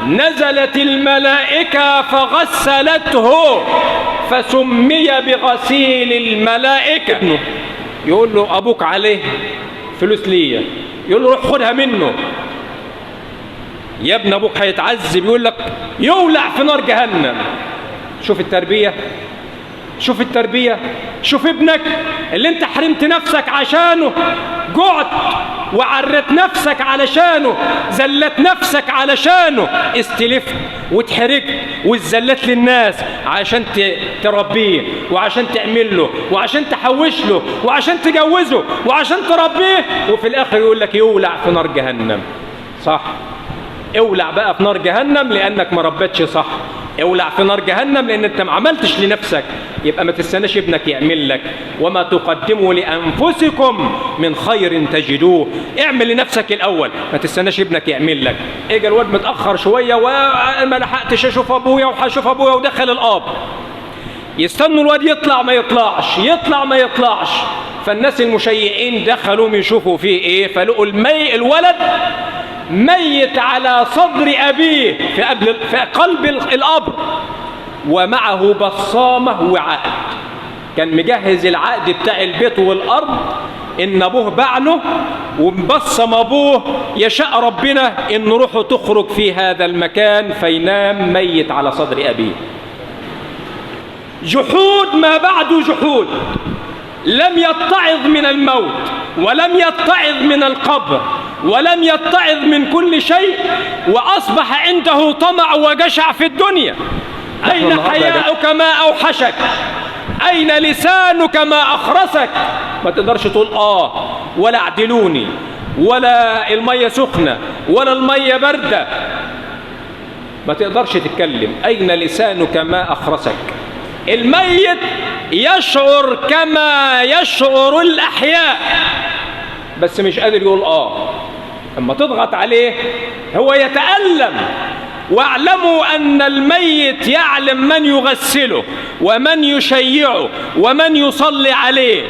نزلت الملائكة فغسلته فسمي بغسيل الملائكة. يقول له أبوك عليه فلوس ليا، يقول له روح خدها منه. يا ابن أبوك هيتعذب، يقول لك يولع في نار جهنم. شوف التربية، شوف التربية، شوف ابنك اللي انت حرمت نفسك عشانه، جعت وعرت نفسك علشانه، زلت نفسك علشانه، استلفت واتحرجت واتذلت للناس عشان تربيه وعشان تعمل له وعشان تحوش له وعشان تجوزه وعشان تربيه، وفي الاخر يقول لك يولع في نار جهنم. صح، اولع بقى في نار جهنم لانك ما ربيتش صح، اولع في نار جهنم لان انت ما عملتش لنفسك. يبقى ما تستناش ابنك يعمل لك، وما تقدموا لانفسكم من خير تجدوه. اعمل لنفسك الاول، ما تستناش ابنك يعمل لك. اجى الواد متاخر شويه وما لحقتش اشوف ابويا وهشوف ابويا، ودخل الاب، يستنوا الواد يطلع ما يطلعش، يطلع ما يطلعش. فالناس المشيعين دخلوا يشوفوا فيه ايه، فلقوا الولد ميت على صدر أبيه في قلب القبر، ومعه بصامة وعقد. كان مجهز العقد بتاع البيت والأرض إن أبوه باعنه، ومبصم أبوه يشاء ربنا إن روحه تخرج في هذا المكان، فينام ميت على صدر أبيه. جحود ما بعده جحود، لم يتعظ من الموت ولم يتعظ من القبر ولم يتعظ من كل شيء، وأصبح عنده طمع وجشع في الدنيا. أين حياؤك ما أوحشك؟ أين لسانك ما أخرسك؟ ما تقدرش تقول ولا اعدلوني، ولا المية سخنة، ولا المية باردة. ما تقدرش تتكلم. أين لسانك ما أخرسك؟ الميت يشعر كما يشعر الأحياء، بس مش قادر يقول اما تضغط عليه هو يتألم. واعلموا أن الميت يعلم من يغسله ومن يشيعه ومن يصلي عليه.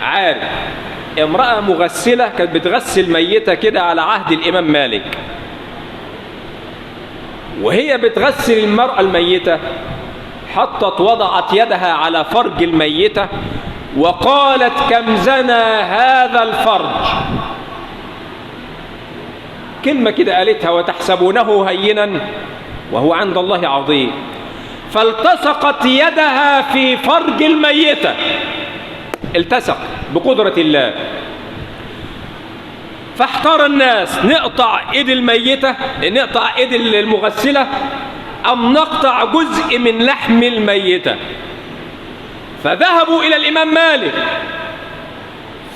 عارف. امرأة مغسلة كانت بتغسل ميتة كده على عهد الإمام مالك، وهي بتغسل المرأة الميتة وضعت يدها على فرج الميتة وقالت كم زنى هذا الفرج. كلمة كده قالتها، وتحسبونه هينا وهو عند الله عظيم. فالتصقت يدها في فرج الميتة، التصق بقدرة الله. فاحتار الناس، نقطع ايد الميتة، نقطع ايد المغسلة، أم نقطع جزء من لحم الميتة. فذهبوا إلى الإمام مالك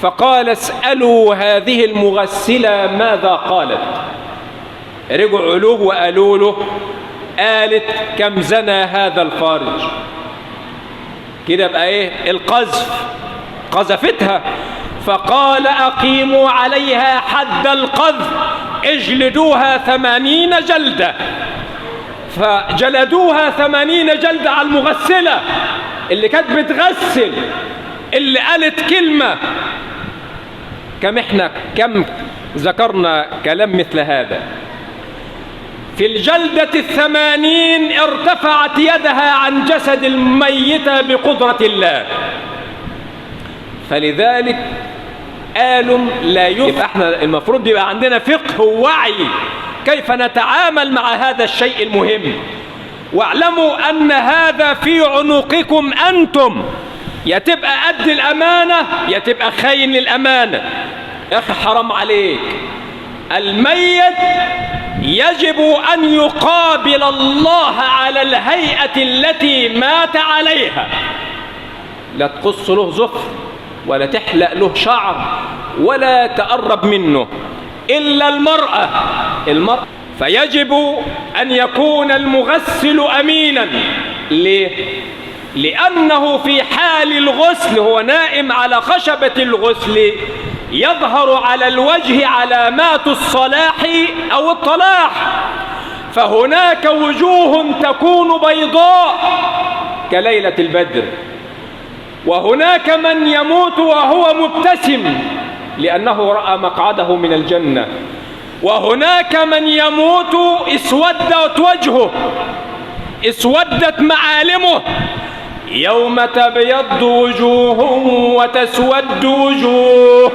فقال اسألوا هذه المغسلة ماذا قالت. رجعوا له وقالوا له قالت كم زنى هذا الفارج. كده بقى ايه؟ القذف، قذفتها. فقال أقيموا عليها حد القذف، اجلدوها 80 جلدة. فجلدوها 80 جلدة على المغسلة اللي كانت بتغسل، اللي قالت كلمة. كم ذكرنا كلام مثل هذا. في الجلدة 80 ارتفعت يدها عن جسد الميتة بقدرة الله. فلذلك قالوا لا يبقى احنا المفروض يبقى عندنا فقه ووعي كيف نتعامل مع هذا الشيء المهم. واعلموا أن هذا في عنقكم أنتم، يا تبقى قد الأمانة يا تبقى خاين للأمانة. يا أخي حرام عليك. الميت يجب أن يقابل الله على الهيئة التي مات عليها، لا تقص له ظفر ولا تحلق له شعر ولا تقرب منه إلا المرأة. فيجب أن يكون المغسل أمينا. ليه؟ لأنه في حال الغسل هو نائم على خشبة الغسل، يظهر على الوجه علامات الصلاح أو الطلاح. فهناك وجوه تكون بيضاء كليلة البدر، وهناك من يموت وهو مبتسم لأنه رأى مقعده من الجنة. وهناك من يموت اسودت وجهه، اسودت معالمه، يوم تبيض وجوه وتسود وجوه.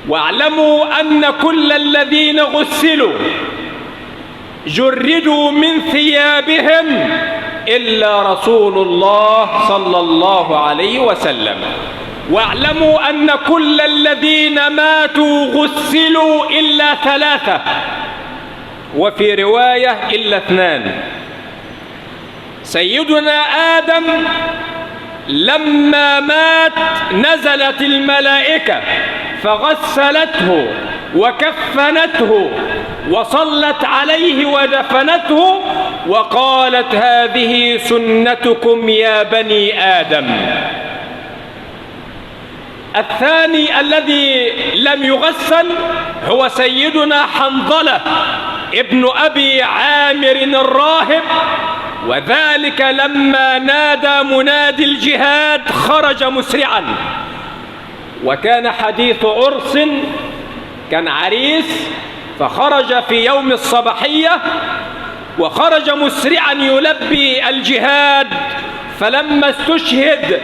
واعلموا أن كل الذين غسلوا جردوا من ثيابهم إلا رسول الله صلى الله عليه وسلم. واعلموا أن كل الذين ماتوا غسلوا إلا 3، وفي رواية إلا 2. سيدنا آدم لما مات نزلت الملائكة فغسلته وكفنته وصلت عليه ودفنته وقالت: هذه سنتكم يا بني آدم. الثاني الذي لم يغسل هو سيدنا حنظلة ابن أبي عامر الراهب، وذلك لما نادى منادي الجهاد خرج مسرعا، وكان حديث عرس، كان عريس، فخرج في يوم الصباحية وخرج مسرعا يلبي الجهاد. فلما استشهد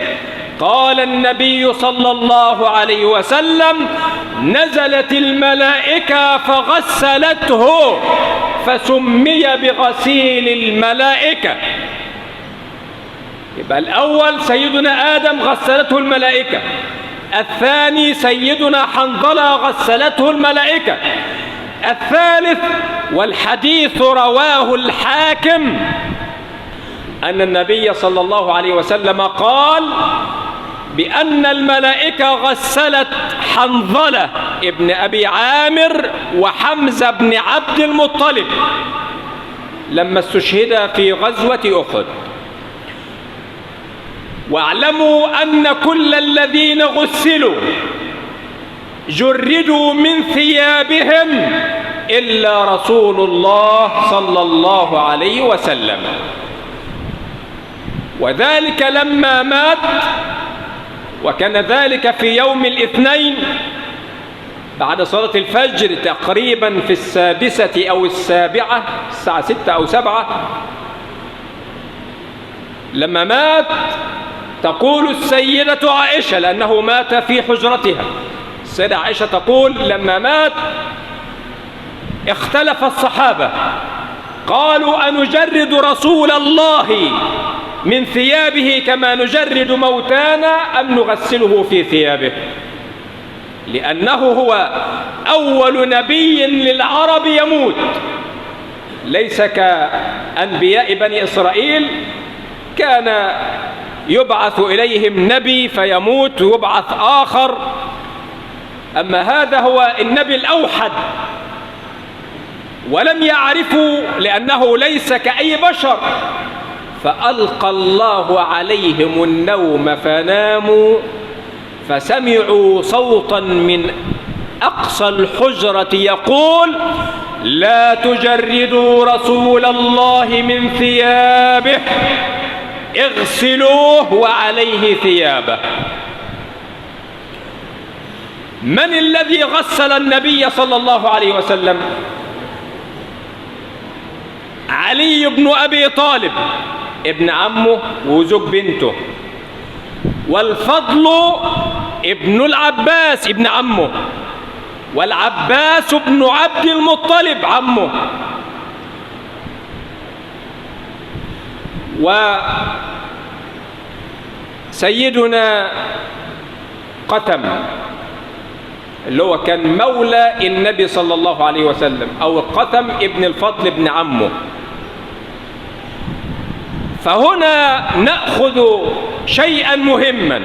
قال النبي صلى الله عليه وسلم: نزلت الملائكة فغسلته فسمي بغسيل الملائكة. يبقى الأول سيدنا آدم غسلته الملائكة، الثاني سيدنا حنظلة غسلته الملائكة، الثالث والحديث رواه الحاكم أن النبي صلى الله عليه وسلم قال بأن الملائكة غسلت حنظلة ابن أبي عامر وحمزة بن عبد المطلب لما استشهد في غزوة أحد. واعلموا أن كل الذين غسلوا جردوا من ثيابهم إلا رسول الله صلى الله عليه وسلم، وذلك لما مات، وكان ذلك في يوم الاثنين بعد صلاة الفجر تقريبا في 6 أو 7، الساعة 6 أو 7. لما مات تقول السيدة عائشة، لأنه مات في حجرتها، السيدة عائشة تقول لما مات اختلف الصحابة، قالوا: أنجرد رسول الله من ثيابه كما نجرد موتانا أم نغسله في ثيابه؟ لأنه هو أول نبي للعرب يموت، ليس كأنبياء بني إسرائيل كان يبعث إليهم نبي فيموت ويبعث آخر. أما هذا هو النبي الأوحد، ولم يعرفوا لأنه ليس كأي بشر، فألقى الله عليهم النوم فناموا، فسمعوا صوتا من أقصى الحجرة يقول: لا تجردوا رسول الله من ثيابه، اغسلوه وعليه ثيابه. من الذي غسل النبي صلى الله عليه وسلم؟ علي بن أبي طالب ابن عمه وزوج بنته، والفضل ابن العباس ابن عمه، والعباس بن عبد المطلب عمه، وسيدنا قتم اللي هو كان مولى النبي صلى الله عليه وسلم، أو قتم ابن الفضل ابن عمه. فهنا نأخذ شيئا مهما: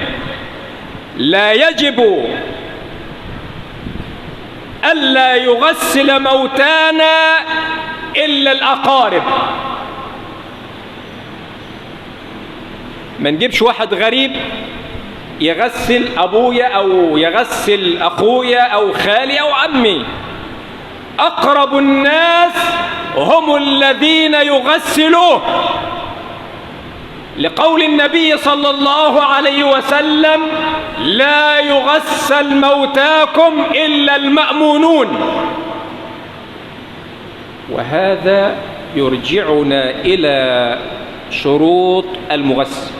لا يجب ألا يغسل موتانا إلا الأقارب. ما نجيبش واحد غريب يغسل أبويا أو يغسل أخويا أو خالي أو عمي. أقرب الناس هم الذين يغسلوه، لقول النبي صلى الله عليه وسلم: لا يغسل موتاكم إلا المأمونون. وهذا يرجعنا إلى شروط المغسل.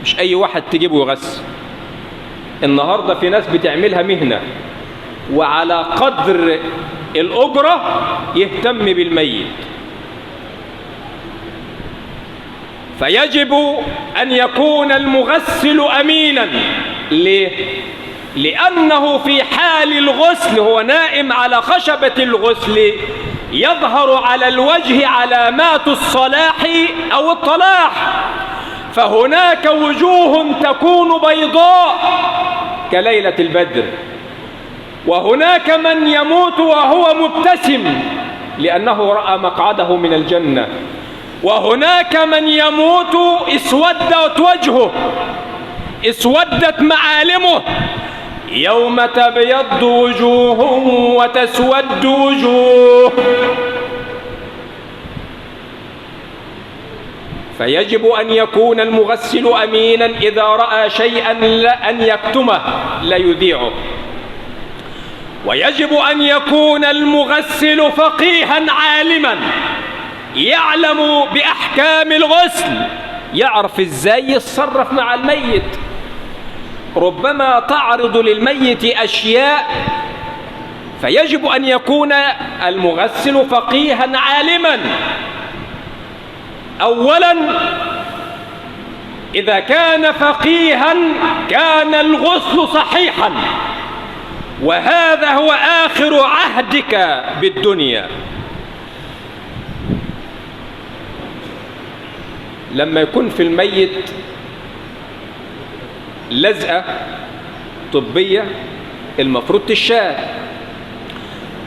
مش أي واحد تجيبه يغسل. النهاردة في ناس بتعملها مهنة، وعلى قدر الأجرة يهتم بالميت. فيجب أن يكون المغسل أمينا. ليه؟ لأنه في حال الغسل هو نائم على خشبة الغسل يظهر على الوجه علامات الصلاح أو الطلاح، فهناك وجوه تكون بيضاء كليلة البدر، وهناك من يموت وهو مبتسم لأنه رأى مقعده من الجنة، وهناك من يموت اسودت وجهه، اسودت معالمه. يوم تبيض وجوه وتسود وجوه. فيجب أن يكون المغسل أمينا، إذا رأى شيئا أن يكتمه لا يذيعه. ويجب أن يكون المغسل فقيها عالما، يعلم بأحكام الغسل، يعرف إزاي يتصرف مع الميت. ربما تعرض للميت أشياء، فيجب أن يكون المغسل فقيها عالما. أولا، إذا كان فقيها كان الغسل صحيحا، وهذا هو آخر عهدك بالدنيا. لما يكون في الميت لزقة طبية المفروض تشال.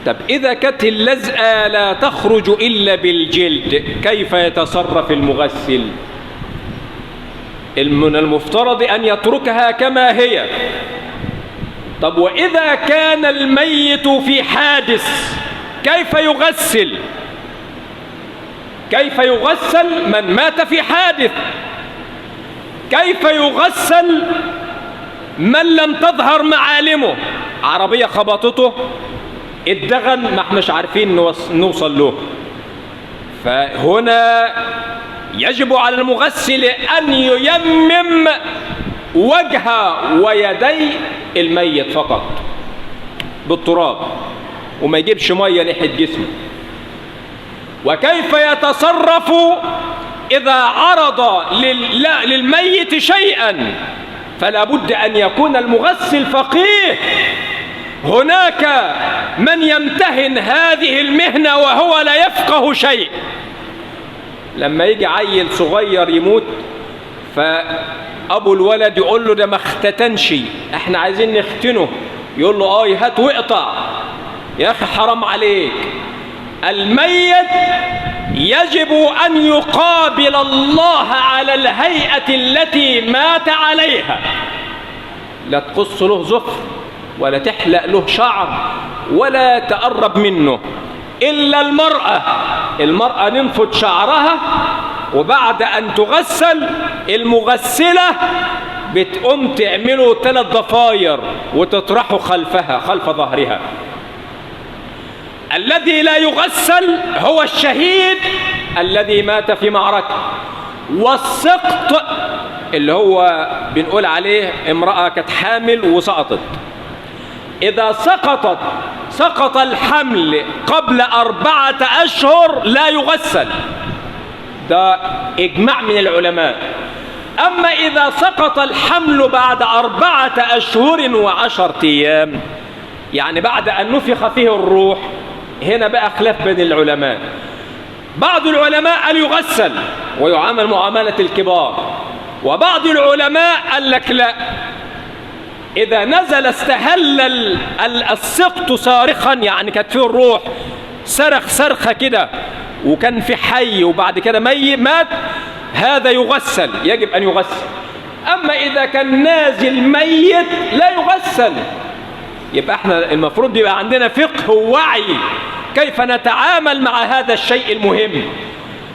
طب إذا كانت اللزقة لا تخرج إلا بالجلد، كيف يتصرف المغسل؟ من المفترض أن يتركها كما هي. طب وإذا كان الميت في حادث كيف يغسل؟ كيف يغسل من مات في حادث؟ كيف يغسل من لم تظهر معالمه؟ عربية خبطته الدغن ما احناش عارفين نوصل له. فهنا يجب على المغسل أن ييمم وجه ويدي الميت فقط بالتراب، وما يجيبش مية ناحية جسمه. وكيف يتصرف إذا عرض للميت شيئا؟ فلا بد أن يكون المغسل فقيه. هناك من يمتهن هذه المهنة وهو لا يفقه شيء. لما يجي عيل صغير يموت فأبو الولد يقول له ده ما اختتنش، احنا عايزين نختنه، يقول له هات واقطع. يا أخي حرام عليك. الميت يجب أن يقابل الله على الهيئة التي مات عليها، لا تقص له ظفر ولا تحلق له شعر ولا تقرب منه. إلا المرأة ننفض شعرها، وبعد أن تغسل المغسلة بتقوم تعمله 3 ضفاير وتطرحه خلفها خلف ظهرها. الذي لا يغسل هو الشهيد الذي مات في معركة، والسقط اللي هو بنقول عليه امرأة كانت حامل وسقطت. إذا سقط الحمل قبل 4 أشهر لا يغسل، ده إجماع من العلماء. أما إذا سقط الحمل بعد 4 أشهر و10 أيام، يعني بعد أن نفخ فيه الروح، هنا بقى خلاف بين العلماء. بعض العلماء قال يغسل ويعامل معاملة الكبار، وبعض العلماء قال لك لا، إذا نزل استهل السقط صارخا، يعني كانت فيه الروح صرخ صرخة كده وكان في حي وبعد كده مات، هذا يغسل، يجب أن يغسل. أما إذا كان نازل ميت لا يغسل. يبقى احنا المفروض يبقى عندنا فقه ووعي كيف نتعامل مع هذا الشيء المهم.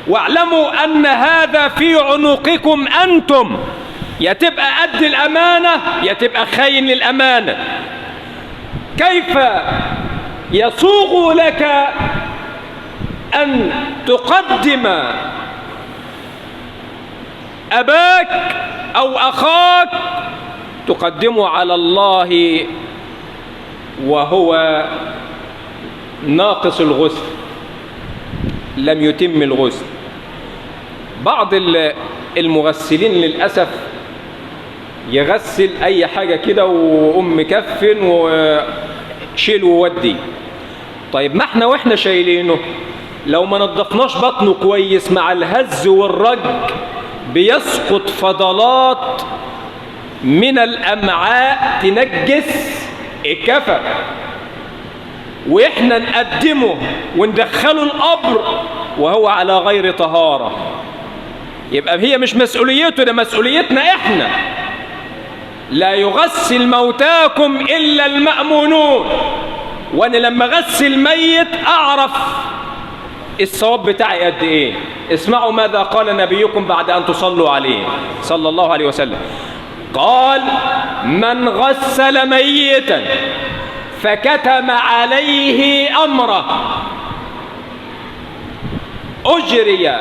واعلموا أن هذا في عنقكم أنتم، يا تبقى قد الأمانة يا تبقى خاين للأمانة. كيف يسوغ لك أن تقدم أباك أو أخاك تقدمه على الله وهو ناقص الغسل، لم يتم الغسل؟ بعض المغسلين للأسف يغسل أي حاجة كده وأم كفن وشيل وودي. طيب ما احنا واحنا شايلينه لو ما نضفناش بطنه كويس مع الهز والرج بيسقط فضلات من الأمعاء تنجس الكفن، وإحنا نقدمه وندخله القبر وهو على غير طهارة. يبقى هي مش مسؤوليته، ده مسؤوليتنا إحنا. لا يغسل موتاكم إلا المأمونون. وأنا لما أغسل ميت أعرف الثواب بتاعي قد إيه. اسمعوا ماذا قال نبيكم بعد أن تصلوا عليه صلى الله عليه وسلم. قال: من غسل ميتا فكتم عليه أمره أجري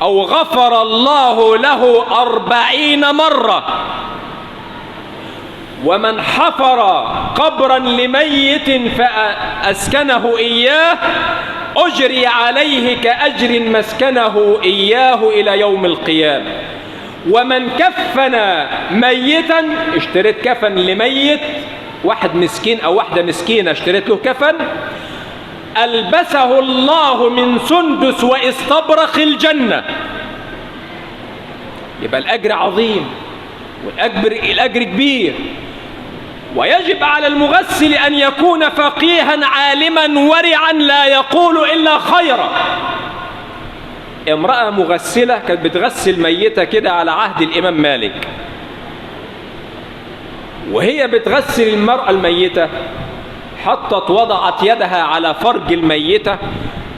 أو غفر الله له 40 مرة. ومن حفر قبرا لميت فأسكنه إياه أجري عليه كأجر مسكنه إياه إلى يوم القيامة. ومن كفن ميتا، اشتريت كفن لميت، واحد مسكين أو واحدة مسكينة اشتريت له كفن، ألبسه الله من سندس واستبرق الجنة. يبقى الأجر عظيم والأجر كبير. ويجب على المغسل أن يكون فقيها عالما ورعا لا يقول إلا خيرا. امرأة مغسلة كانت بتغسل ميتة كده على عهد الإمام مالك، وهي بتغسل المرأة الميتة وضعت يدها على فرج الميتة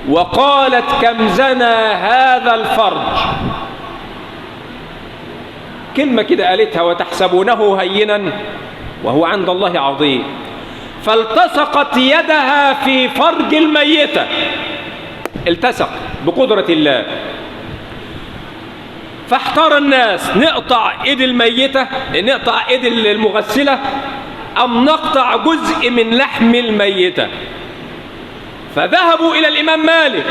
وقالت: كم زنى هذا الفرج. كلمة كده قالتها: وتحسبونه هينا وهو عند الله عظيم. فالتصقت يدها في فرج الميتة، التصق بقدرة الله. فاحتار الناس: نقطع ايد الميتة، نقطع ايد المغسلة، ام نقطع جزء من لحم الميتة؟ فذهبوا الى الامام مالك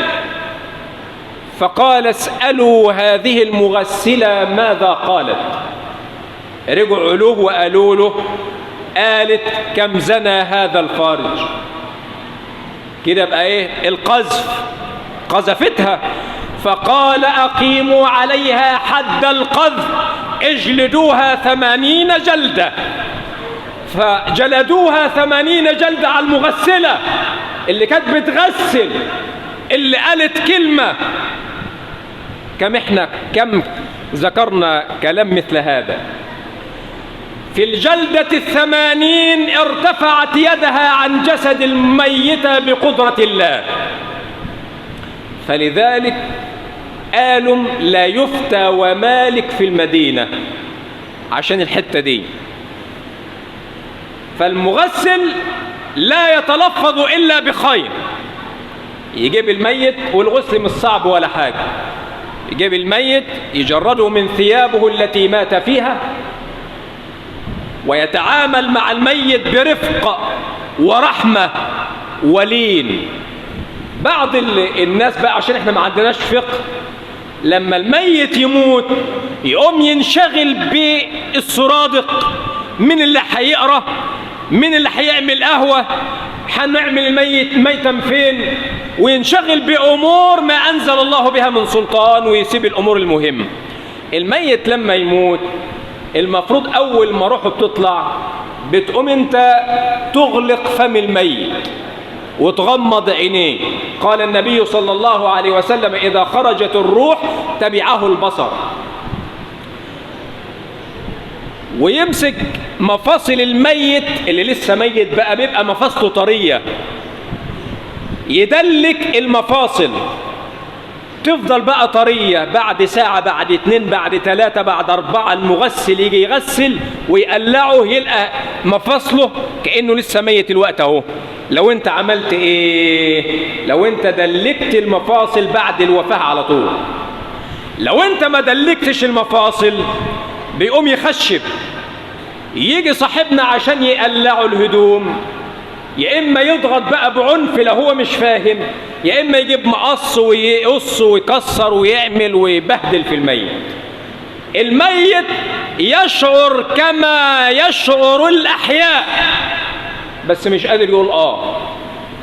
فقال: اسألوا هذه المغسلة ماذا قالت. رجعوا له وقالوا له: قالت: كم زنى هذا الفارج. كده بقى ايه؟ القذف، قذفتها. فقال: أقيموا عليها حد القذف، اجلدوها 80 جلدة. فجلدوها 80 جلدة على المغسلة اللي كانت بتغسل، اللي قالت كلمة. كم ذكرنا كلام مثل هذا. في الجلدة 80 ارتفعت يدها عن جسد الميتة بقدرة الله. فلذلك قالوا: لا يفتى ومالك في المدينة عشان الحتة دي. فالمغسل لا يتلفظ إلا بخير. يجيب الميت، والغسل مش صعب ولا حاجة. يجيب الميت يجرده من ثيابه التي مات فيها، ويتعامل مع الميت برفق ورحمة ولين. بعض الناس بقى عشان احنا ما عندناش فقه، لما الميت يموت يقوم ينشغل بالسرادق، من اللي هيقرا، من اللي هيعمل قهوة، هنعمل الميت ميتا فين، وينشغل بأمور ما أنزل الله بها من سلطان ويسيب الأمور المهمة. الميت لما يموت المفروض أول ما روحه بتطلع بتقوم انت تغلق فم الميت وتغمض عينيه. قال النبي صلى الله عليه وسلم: إذا خرجت الروح تبعه البصر. ويمسك مفاصل الميت اللي لسه ميت بقى، بيبقى مفاصله طرية، يدلك المفاصل وتفضل بقى طرية بعد ساعة، بعد 2، بعد 3، بعد 4. المغسل يجي يغسل ويقلعه يلقى مفاصله كأنه لسه ميت الوقت اهو. لو انت عملت ايه؟ لو انت دلكت المفاصل بعد الوفاة على طول. لو انت ما دلكتش المفاصل بيقوم يخشب، يجي صاحبنا عشان يقلعوا الهدوم، يا اما يضغط بقى بعنف لو هو مش فاهم، يا اما يجيب مقص ويقص ويكسر ويعمل ويبهدل في الميت. الميت يشعر كما يشعر الأحياء، بس مش قادر يقول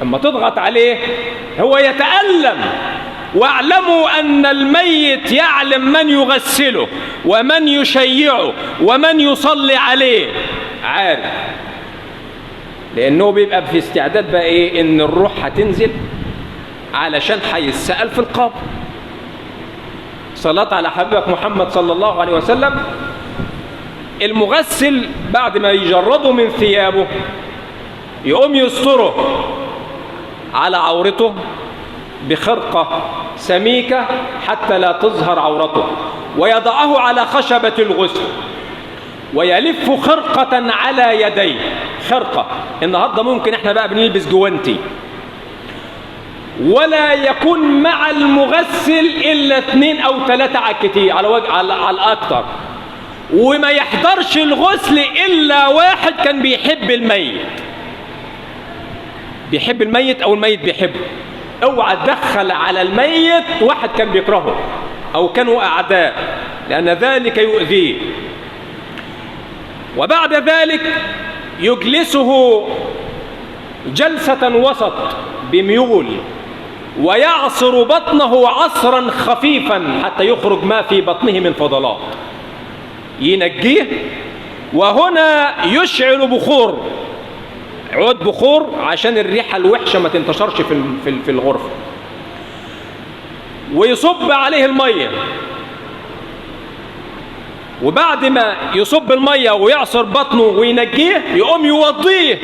اما تضغط عليه هو يتألم. واعلموا أن الميت يعلم من يغسله ومن يشيعه ومن يصلي عليه، عارف، لأنه بيبقى في استعداد بقى إيه؟ إن الروح هتنزل علشان هيتسأل في القبر. صلاة على حبيبك محمد صلى الله عليه وسلم. المغسل بعد ما يجرده من ثيابه يقوم يستره على عورته بخرقة سميكة حتى لا تظهر عورته، ويضعه على خشبة الغسل، ويلف خرقة على يديه. خرقة النهاردة ممكن احنا بقى بنلبس جوانتي. ولا يكون مع المغسل إلا 2 أو 3 على الكتير، على الأكثر. وما يحضرش الغسل إلا واحد كان بيحب الميت، بيحب الميت أو الميت بيحبه. اوعى تدخل على الميت واحد كان بيكرهه أو كانوا أعداء، لأن ذلك يؤذيه. وبعد ذلك يجلسه جلسة وسط بميول، ويعصر بطنه عصرا خفيفا حتى يخرج ما في بطنه من فضلات، ينجيه. وهنا يشعل بخور، عود بخور عشان الريحة الوحشة ما تنتشرش في الغرفة، ويصب عليه المية. وبعد ما يصب المية ويعصر بطنه وينجيه يقوم يوضيه.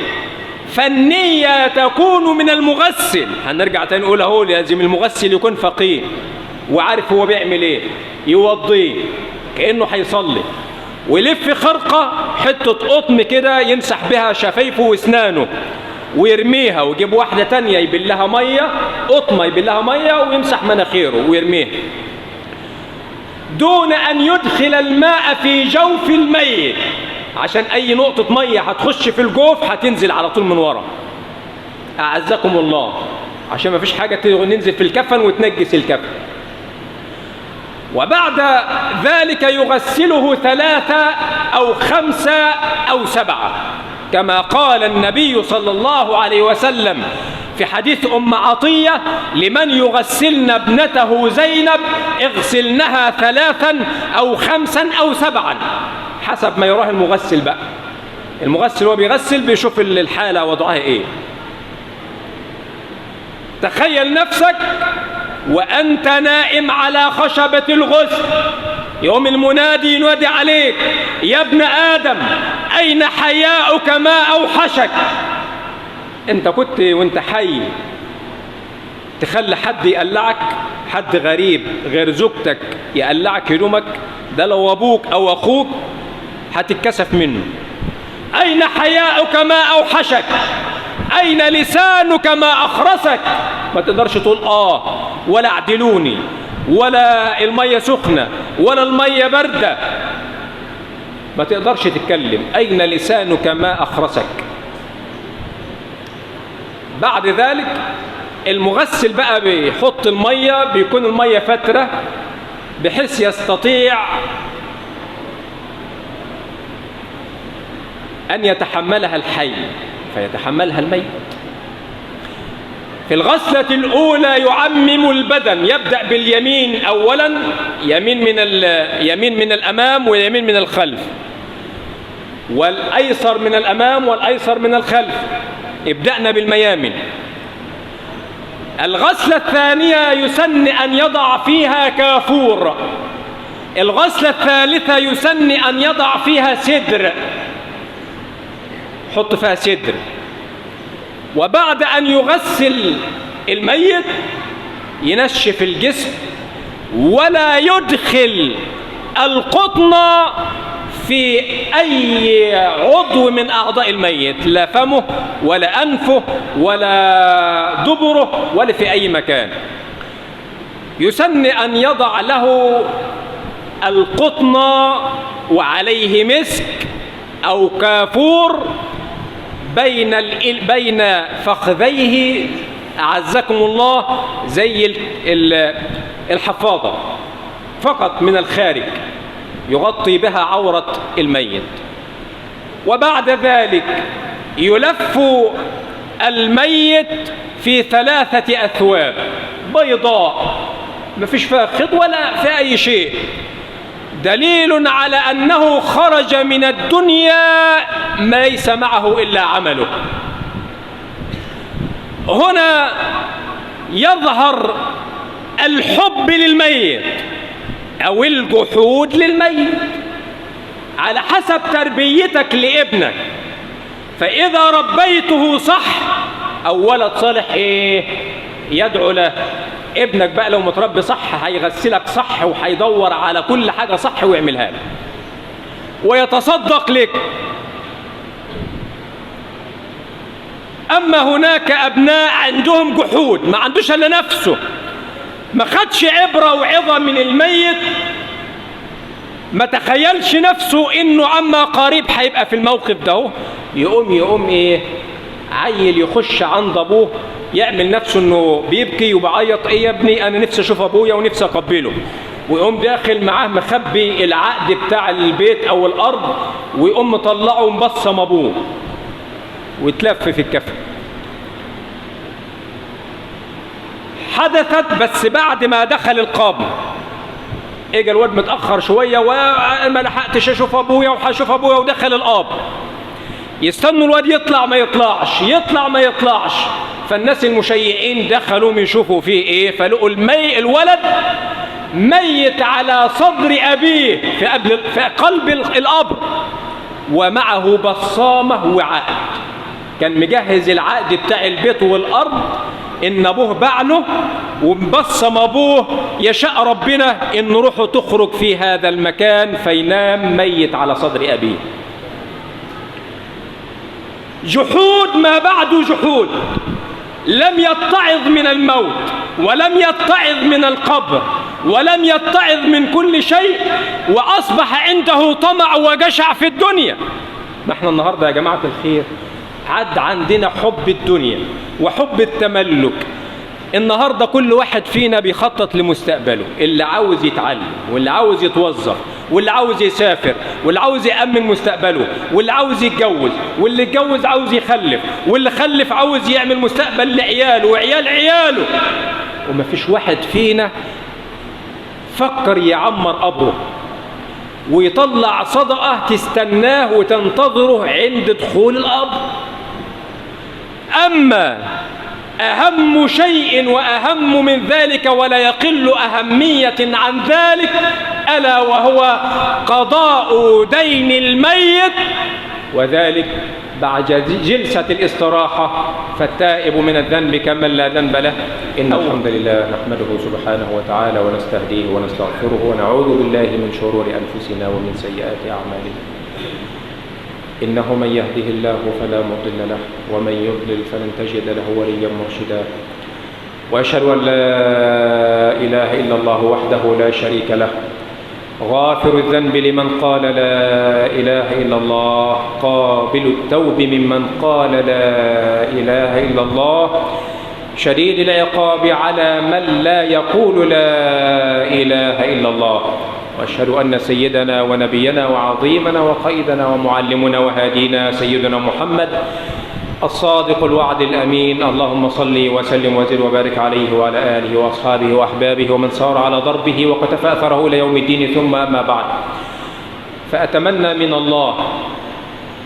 فالنية تكون من المغسل. هنرجع تاني نقول اهو، لازم المغسل يكون فقيه وعارف هو بيعمل ايه. يوضيه كأنه هيصلي، ويلف خرقة حتة قطن كده يمسح بها شفايفه واسنانه ويرميها، ويجيب واحدة تانية يبلها مية، قطمة يبلها مية ويمسح مناخيره ويرميها، دون أن يدخل الماء في جوف الميت، عشان أي نقطة مية هتخش في الجوف هتنزل على طول من ورا. أعزكم الله، عشان ما فيش حاجة ننزل في الكفن وتنجس الكفن. وبعد ذلك يغسله 3 أو 5 أو 7، كما قال النبي صلى الله عليه وسلم في حديث أم عطية: لمن يغسلن ابنته زينب اغسلنها 3 أو 5 أو 7، حسب ما يراه المغسل بقى. المغسل هو بيغسل بيشوف الحالة وضعها ايه. تخيل نفسك وأنت نائم على خشبة الغسل، يوم المنادي ينادي عليك: يا ابن آدم أين حياؤك ما أوحشك؟ أنت كنت وأنت حي تخلي حد يقلعك؟ حد غريب غير زوجتك يقلعك هدومك؟ ده لو أبوك أو أخوك هتتكسف منه. أين حياؤك ما أوحشك؟ أين لسانك ما أخرسك؟ ما تقدرش تقول ولا اعدلوني، ولا المية سخنة، ولا المية باردة. ما تقدرش تتكلم. أين لسانك ما أخرسك؟ بعد ذلك المغسل بقى بيحط المية، بيكون المية فترة بحيث يستطيع أن يتحملها الحي فيتحملها الميت. في الغسلة الأولى يعمم البدن، يبدأ باليمين أولا، يمين من الأمام ويمين من الخلف، والأيسر من الأمام والأيسر من الخلف. ابدأنا بالميامن. الغسلة الثانية يسن أن يضع فيها كافور. الغسلة الثالثة يسن أن يضع فيها سدر، حط فيها سدر. وبعد أن يغسل الميت ينشف الجسم ولا يدخل القطن في أي عضو من أعضاء الميت، لا فمه ولا أنفه ولا دبره ولا في أي مكان. يسن أن يضع له القطن وعليه مسك أو كافور بين فخذيه أعزكم الله، زي الحفاضة فقط من الخارج يغطي بها عورة الميت. وبعد ذلك يلف الميت في 3 أثواب بيضاء ما فيش فيها خيط ولا في أي شيء، دليل على أنه خرج من الدنيا ما ليس معه إلا عمله. هنا يظهر الحب للميت أو الجحود للميت على حسب تربيتك لابنك. فإذا ربيته صح أو ولد صالح يدعو له. ابنك بقى لو متربي صح هيغسلك صح وهيدور على كل حاجة صح ويعملها لك ويتصدق لك. أما هناك أبناء عندهم جحود، ما عندوش إلا نفسه، ما خدش عبرة وعظة من الميت، ما تخيلش نفسه إنه عما قريب هيبقى في الموقف ده، يقوم عيل يخش عند أبوه يعمل نفسه إنه بيبكي وبعيط، إيه يا ابني أنا نفسي أشوف أبويا ونفسي أقبله، ويقوم داخل معاه مخبي العقد بتاع البيت أو الأرض ويقوم مطلعه ومبصم أبوه ويتلف في الكفن. حدثت بس بعد ما دخل القبر. اجى الواد متأخر شوية وما لحقتش اشوف ابويا وهشوف ابويا ودخل القبر. يستنوا الواد يطلع ما يطلعش، يطلع ما يطلعش. فالناس المشيعين دخلوا يشوفوا فيه ايه، فلقوا الولد ميت على صدر ابيه في قلب القبر، ومعه بصامة وعقد. كان مجهز العقد بتاع البيت والارض ان ابوه باعله ومبصم ابوه، يشاء ربنا ان روحه تخرج في هذا المكان فينام ميت على صدر ابيه. جحود ما بعده جحود، لم يتعظ من الموت ولم يتعظ من القبر ولم يتعظ من كل شيء، واصبح عنده طمع وجشع في الدنيا. نحن النهارده يا جماعه الخير عد عندنا حب الدنيا وحب التملك. النهارده كل واحد فينا بيخطط لمستقبله، اللي عاوز يتعلم واللي عاوز يتوظف واللي عاوز يسافر واللي عاوز يأمن مستقبله واللي عاوز يتجوز واللي اتجوز عاوز يخلف واللي خلف عاوز يعمل مستقبل لعياله وعيال عياله. وما فيش واحد فينا فكر يعمر قبره ويطلع صدقة تستناه وتنتظره عند دخول القبر. أما أهم شيء وأهم من ذلك ولا يقل أهمية عن ذلك ألا وهو قضاء دين الميت، وذلك بعد جلسة الاستراحة، فالتائب من الذنب كمن لا ذنب له. إن الحمد لله نحمده سبحانه وتعالى ونستهديه ونستغفره ونعوذ بالله من شرور أنفسنا ومن سيئات أعمالنا. إنه من يهده الله فلا مضل له ومن يضلل فلن تجد له وليا مرشدا. وأشهد أن لا إله إلا الله وحده لا شريك له، غافر الذنب لمن قال لا إله إلا الله، قابل التوب ممن قال لا إله إلا الله، شديد العقاب على من لا يقول لا إله إلا الله. وأشهد أن سيدنا ونبينا وعظيمنا وقائدنا ومعلمنا وهادينا سيدنا محمد الصادق الوعد الأمين، اللهم صل وسلم وزد وبارك عليه وعلى آله وأصحابه وأحبابه ومن سار على ضربه وقتفى أثره إلى يوم الدين. ثم أما بعد، فأتمنى من الله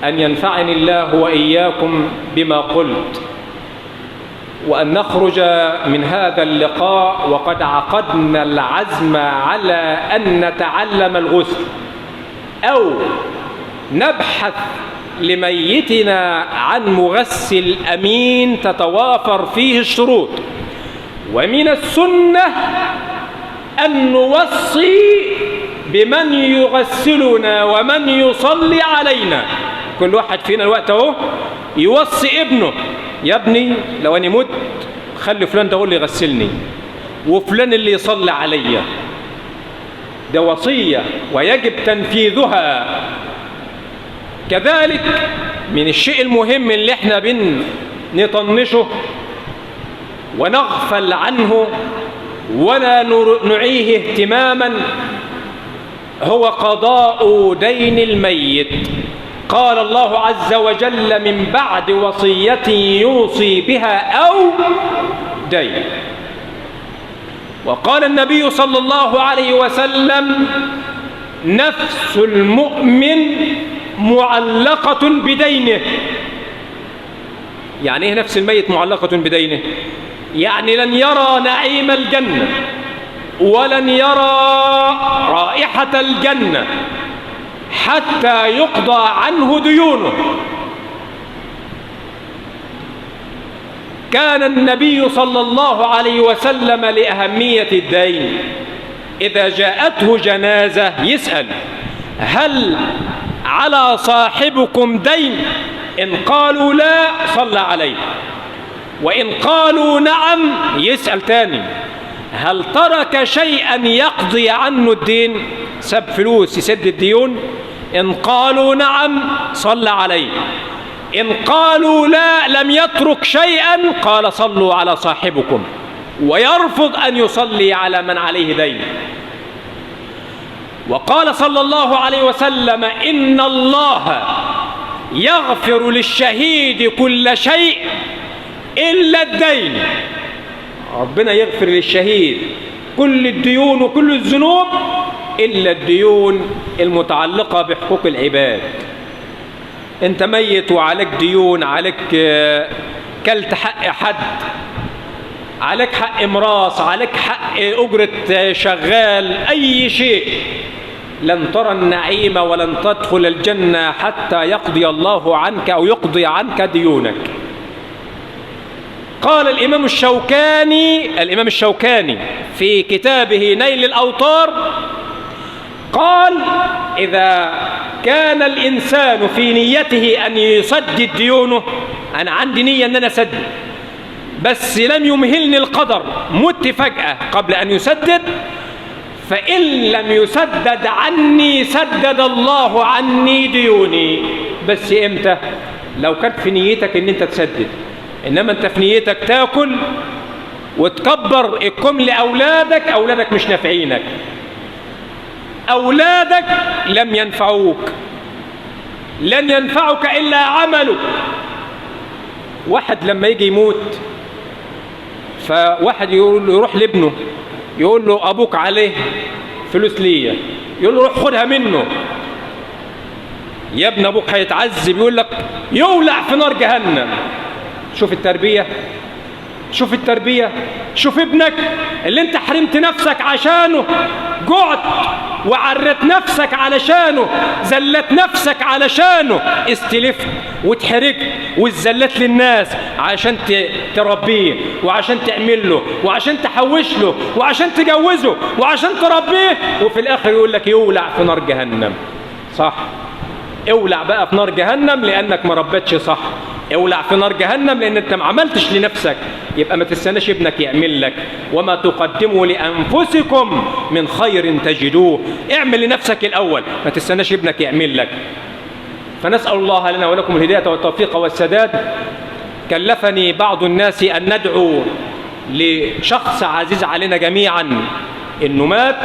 أن ينفعني الله وإياكم بما قلت، وأن نخرج من هذا اللقاء وقد عقدنا العزم على أن نتعلم الغسل أو نبحث لميتنا عن مغسل أمين تتوافر فيه الشروط. ومن السنة أن نوصي بمن يغسلنا ومن يصلي علينا. كل واحد فينا الوقت اهو يوصي ابنه: يا ابني لو أنا مت خلي فلان ده هو اللي يغسلني وفلان اللي يصلي عليا. ده وصية ويجب تنفيذها. كذلك من الشيء المهم اللي احنا بنطنشه ونغفل عنه ولا نعيه اهتماما هو قضاء دين الميت. قال الله عز وجل: من بعد وصية يوصي بها أو دين. وقال النبي صلى الله عليه وسلم: نفس المؤمن معلقة بدينه. يعني ايه نفس الميت معلقة بدينه؟ يعني لن يرى نعيم الجنة ولن يرى رائحة الجنة حتى يقضى عنه ديونه. كان النبي صلى الله عليه وسلم لأهمية الدين إذا جاءته جنازة يسأل: هل على صاحبكم دين؟ إن قالوا لا صلى عليه، وإن قالوا نعم يسأل تاني: هل ترك شيئا يقضي عنه الدين؟ ساب فلوس يسد الديون؟ إن قالوا نعم صلى عليه، إن قالوا لا لم يترك شيئا قال: صلوا على صاحبكم. ويرفض أن يصلي على من عليه دين. وقال صلى الله عليه وسلم: إن الله يغفر للشهيد كل شيء إلا الدين. ربنا يغفر للشهيد كل الديون وكل الذنوب إلا الديون المتعلقة بحقوق العباد. أنت ميت وعليك ديون، عليك كلت حق حد، عليك حق مراس، عليك حق أجرة شغال، أي شيء، لن ترى النعيم ولن تدخل الجنة حتى يقضي الله عنك أو يقضي عنك ديونك. قال الإمام الشوكاني في كتابه نيل الأوطار، قال: إذا كان الإنسان في نيته أن يسدد ديونه، أنا عندي نية أن أنا أسدد بس لم يمهلني القدر، مت فجأة قبل أن يسدد، فإن لم يسدد عني سدد الله عني ديوني. بس إمتى؟ لو كانت في نيتك أن أنت تسدد، إنما أنت في نيتك تاكل وتكبر الكم لأولادك، أولادك مش نافعينك، أولادك لم ينفعوك، لن ينفعك إلا عملك. واحد لما يجي يموت فواحد يروح لابنه يقول له: أبوك عليه فلوس ليا، يقول له: روح خدها منه. يا ابن أبوك هيتعذب، يقول لك: يولع في نار جهنم. شوف التربية، شوف التربية، شوف ابنك اللي انت حرمت نفسك عشانه، جعت وعرت نفسك علشانه، زلت نفسك علشانه، استلفت واتحرجت واتذلت للناس عشان تربيه وعشان تعمل له وعشان تحوش له وعشان تجوزه وعشان تربيه، وفي الاخر يقول لك يولع في نار جهنم. صح، اولع بقى في نار جهنم لانك ما ربيتش صح، اولع في نار جهنم لان انت ما عملتش لنفسك. يبقى ما تستناش ابنك يعمل لك، وما تقدموا لانفسكم من خير تجدوه. اعمل لنفسك الاول، ما تستناش ابنك يعمل لك. فنسال الله لنا ولكم الهدايه والتوفيق والسداد. كلفني بعض الناس ان ندعو لشخص عزيز علينا جميعا إنه مات.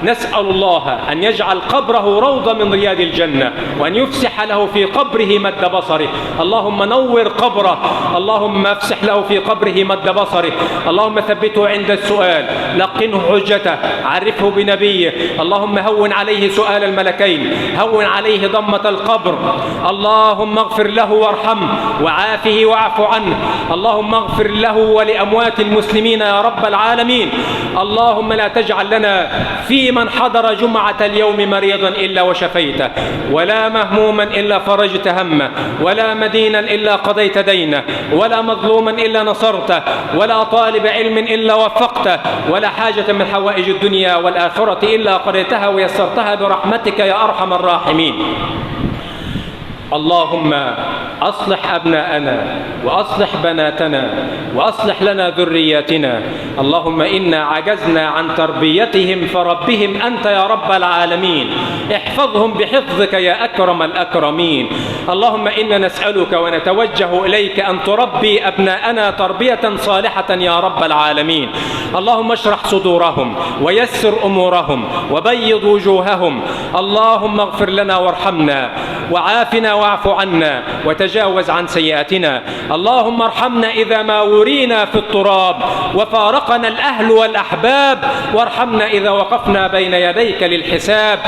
نسأل الله أن يجعل قبره روضة من رياض الجنة، وأن يفسح له في قبره مد بصره. اللهم نور قبره، اللهم افسح له في قبره مد بصره، اللهم ثبته عند السؤال، لقنه حجته، عرفه بنبيه. اللهم هون عليه سؤال الملكين، هون عليه ضمة القبر. اللهم اغفر له وارحمه وعافه واعف عنه. اللهم اغفر له ولأموات المسلمين يا رب العالمين. اللهم لا تجعل لنا في في من حضر جمعة اليوم مريضا إلا وشفيته، ولا مهموما إلا فرجت همه، ولا مدينا إلا قضيت دينه، ولا مظلوما إلا نصرته، ولا طالب علم إلا وفقته، ولا حاجة من حوائج الدنيا والآخرة إلا قضيتها ويسرتها برحمتك يا أرحم الراحمين. اللهم أصلح أبناءنا وأصلح بناتنا وأصلح لنا ذرياتنا. اللهم إنا عجزنا عن تربيتهم فربهم أنت يا رب العالمين، احفظهم بحفظك يا أكرم الأكرمين. اللهم إنا نسألك ونتوجه إليك أن تربي أبناءنا تربية صالحة يا رب العالمين. اللهم اشرح صدورهم ويسر أمورهم وبيض وجوههم. اللهم اغفر لنا وارحمنا وعافنا واعف عنا وتجاوز عن سيئاتنا. اللهم ارحمنا إذا ما ورينا في التراب وفارقنا الأهل والأحباب، وارحمنا إذا وقفنا بين يديك للحساب.